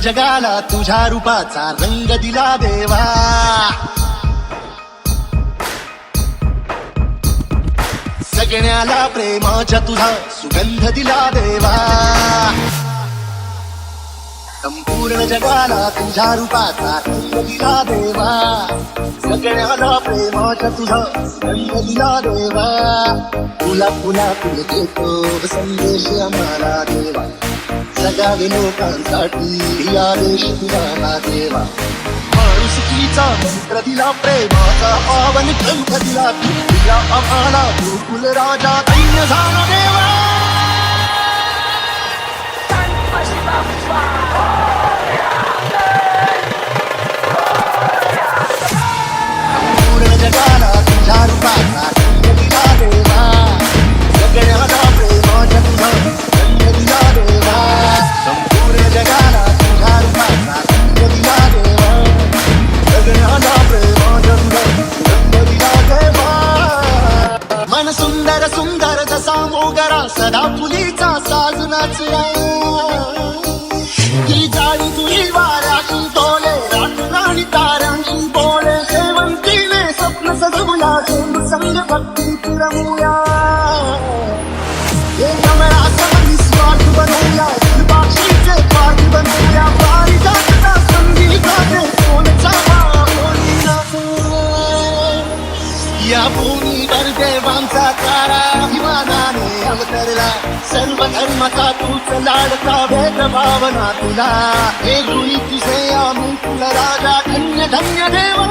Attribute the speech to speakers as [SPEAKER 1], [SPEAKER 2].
[SPEAKER 1] जगाला तुझ्या रूपाचा रंग दिला देवा. सगळ्याला प्रेमाच्या तुझा सुगंध दिला देवा. संपूर्ण जगाला तुझ्या रूपाचा रंग दिला देवा. सगळ्याला प्रेमाच्या तुझा सुगंध दिला देवा. तुला पुन्हा तुला देतो संदेश आम्हाला देवा. जगावे लोकांसाठी आदेश तुझा देवा. माणुसकीचा मंत्र दिला, प्रेमाचा पावन ग्रंथ दिला. तुला आम्हाला गोकुल राजा धन्य झाला देवा. पूर्ण जगाला तुझ्या रूपाचा रंग दिला देवा. सगळ्याला प्रेमाच्या तुझा रंग दिला देवा. संपूर्ण जगाला तुझ्या रूपाचा रंग दिला देवा. सगळ्याला प्रेमाच्या तुझा रंग दिला देवा. मन सुंदर सुंदर जसा मोगरा सदा फुलीचा साज नाचला. ती जाळी तुझी वाऱ्याशी तोले राणी ताऱ्यांशी बोले. शेवंतीने स्वप्न सजवूया संग भक्ती रमूया. हे कमळाचा निस्वार्थ बनवूया. बाक्षीचे पाठ बनवूया. पारिजातचा संगीताने कोणचा कोणी नको. या भूमीवर देवांचा तारा अभिमानाने अवतरला. सर्व धर्माचा तूच लाडका भेदभावना तुला. हे गुणी तुझे आम्ही तुला राजा धन्य धन्य देवा.